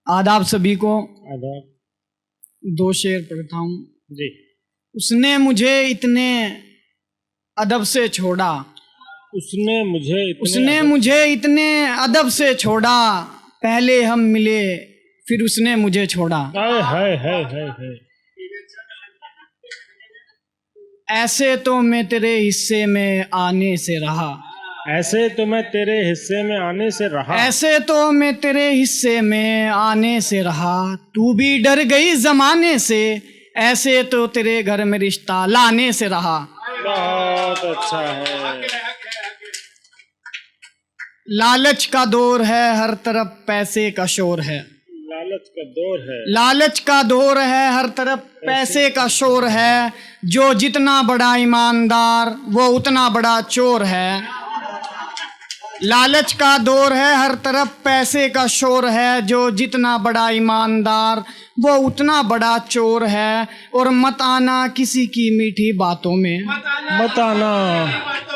आदाब सभी को। आदाब। 2 शेर पढ़ता हूँ जी। उसने मुझे इतने अदब से छोड़ा, उसने मुझे इतने अदब से छोड़ा, पहले हम मिले फिर उसने मुझे छोड़ा। हाय हाय हाय हाय हाय। ऐसे तो मैं तेरे हिस्से में आने से रहा, ऐसे तो मैं तेरे हिस्से में आने से रहा, ऐसे तो मैं तेरे हिस्से में आने से रहा, तू भी डर गई जमाने से, ऐसे तो तेरे घर में रिश्ता लाने से रहा। बहुत अच्छा है। लालच का दौर है, हर तरफ पैसे का शोर है, लालच का दौर है, लालच का दौर है, हर तरफ पैसे का शोर है, जो जितना बड़ा ईमानदार वो उतना बड़ा चोर है। लालच का दौर है, हर तरफ पैसे का शोर है, जो जितना बड़ा ईमानदार वो उतना बड़ा चोर है। और मत आना किसी की मीठी बातों में, मत आना,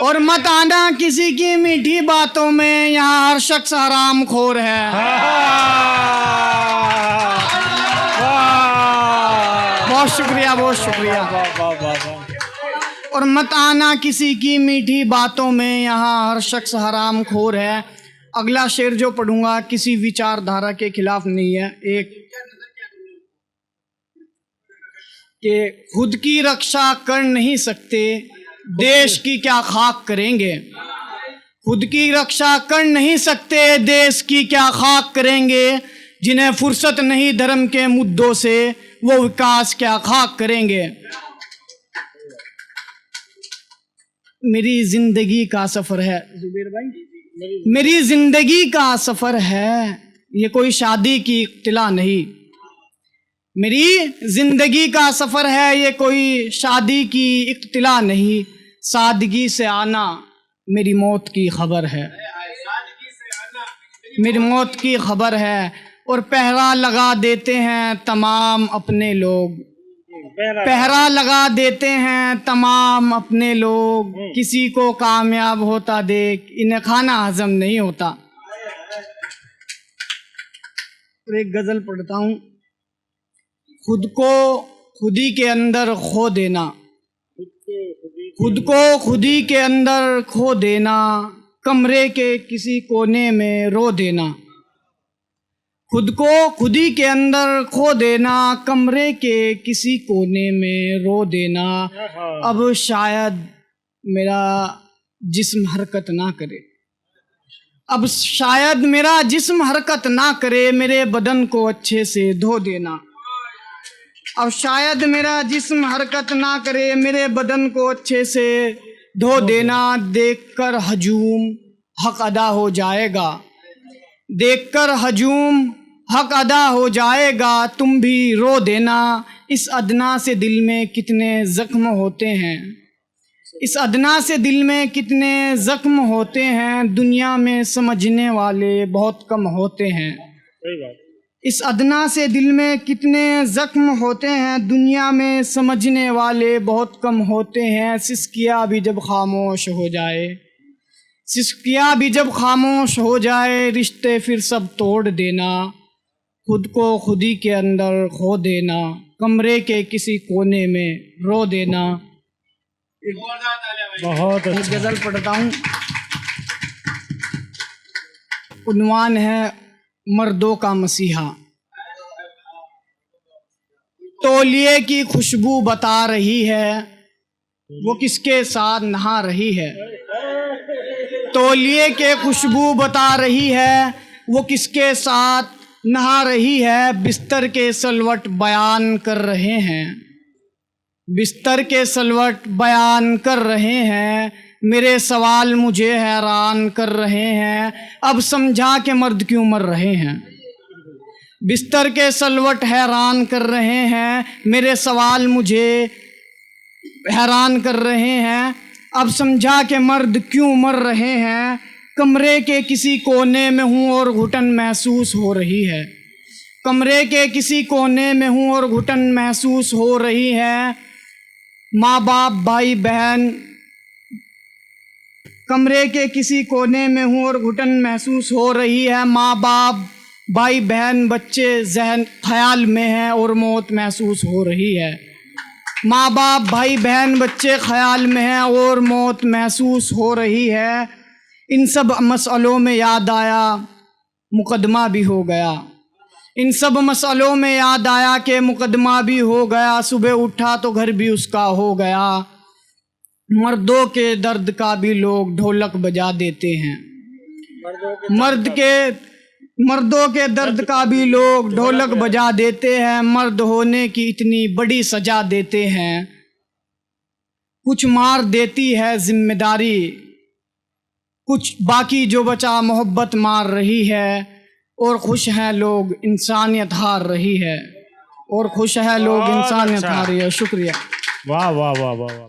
और मत आना किसी की मीठी बातों में, यहाँ हर शख्स हराम खोर है। बहुत शुक्रिया, बहुत शुक्रिया। वाह वाह वाह। और मत आना किसी की मीठी बातों में, यहाँ हर शख्स हराम खोर है। अगला शेर जो पढ़ूंगा किसी विचारधारा के खिलाफ नहीं है। एक कि खुद की रक्षा कर नहीं सकते, देश की क्या खाक करेंगे। खुद की रक्षा कर नहीं सकते, देश की क्या खाक करेंगे। जिन्हें फुर्सत नहीं धर्म के मुद्दों से, वो विकास क्या खाक करेंगे। मेरी जिंदगी का सफर है, जुबेर भाई, मेरी जिंदगी का सफर है, ये कोई शादी की इख्तिला नहीं। मेरी जिंदगी का सफर है, ये कोई शादी की इख्तिला नहीं। सादगी से आना मेरी मौत की खबर है, मेरी मौत की खबर है। और पहरा लगा देते हैं तमाम अपने लोग, पहरा लगा देते हैं तमाम अपने लोग। किसी को कामयाब होता देख इन्हें खाना हजम नहीं होता। और एक गजल पढ़ता हूँ। खुद को खुदी के अंदर खो देना, खुद को खुदी के अंदर खो देना, कमरे के किसी कोने में रो देना। खुद को खुदी के अंदर खो देना, कमरे के किसी कोने में रो देना। अब शायद मेरा जिस्म हरकत ना करे, अब शायद मेरा जिस्म हरकत ना करे, मेरे बदन को अच्छे से धो देना। अब शायद मेरा जिस्म हरकत ना करे, मेरे बदन को अच्छे से धो देना। देखकर हजूम हक अदा हो जाएगा, देखकर हजूम हक अदा हो जाएगा। तुम भी रो देना, इस अदना से दिल में कितने जख्म होते हैं, इस अदना से दिल में कितने जख्म होते हैं। दुनिया में समझने वाले बहुत कम होते हैं, सही बात। इस अदना से दिल में कितने जख्म होते हैं, दुनिया में समझने वाले बहुत कम होते हैं। सिसकिया भी जब खामोश हो जाए, सिसकिया भी जब खामोश हो जाए, रिश्ते फिर सब तोड़ देना। खुद को खुदी के अंदर खो देना, कमरे के किसी कोने में रो देना। बहुत एक गजल पढ़ता हूँ, उन्वान है मर्दों का मसीहा। तौलिए की खुशबू बता रही है, वो किसके साथ नहा रही है। तौलिए के खुशबू बता रही है, वो किसके साथ नहा रही है। बिस्तर के सलवट बयान कर रहे हैं, बिस्तर के सलवट बयान कर रहे हैं। मेरे सवाल मुझे हैरान कर रहे हैं, अब समझा के मर्द क्यों मर रहे हैं। बिस्तर के सलवट हैरान कर रहे हैं, मेरे सवाल मुझे हैरान कर रहे हैं, अब समझा के मर्द क्यों मर रहे हैं। कमरे के किसी कोने में हूँ और घुटन महसूस हो रही है, कमरे के किसी कोने में हूँ और घुटन महसूस हो रही है। माँ बाप भाई बहन कमरे के किसी कोने में हूँ और घुटन महसूस हो रही है। माँ बाप भाई बहन बच्चे जहन ख्याल में हैं और मौत महसूस हो रही है। माँ बाप भाई बहन बच्चे ख्याल में हैं और मौत महसूस हो रही है। इन सब मसलों में याद आया मुकदमा भी हो गया। इन सब मसलों में याद आया कि मुकदमा भी हो गया। सुबह उठा तो घर भी उसका हो गया। मर्दों के दर्द का भी लोग ढोलक बजा देते हैं। मर्दों के दर्द का भी लोग ढोलक बजा देते हैं। मर्द होने की इतनी बड़ी सजा देते हैं। कुछ मार देती है जिम्मेदारी, कुछ बाकी जो बचा मोहब्बत मार रही है। और खुश हैं लोग इंसानियत हार रही है। और खुश है लोग इंसानियत हार रही है। शुक्रिया। वाह वाह वाह वाह वाह।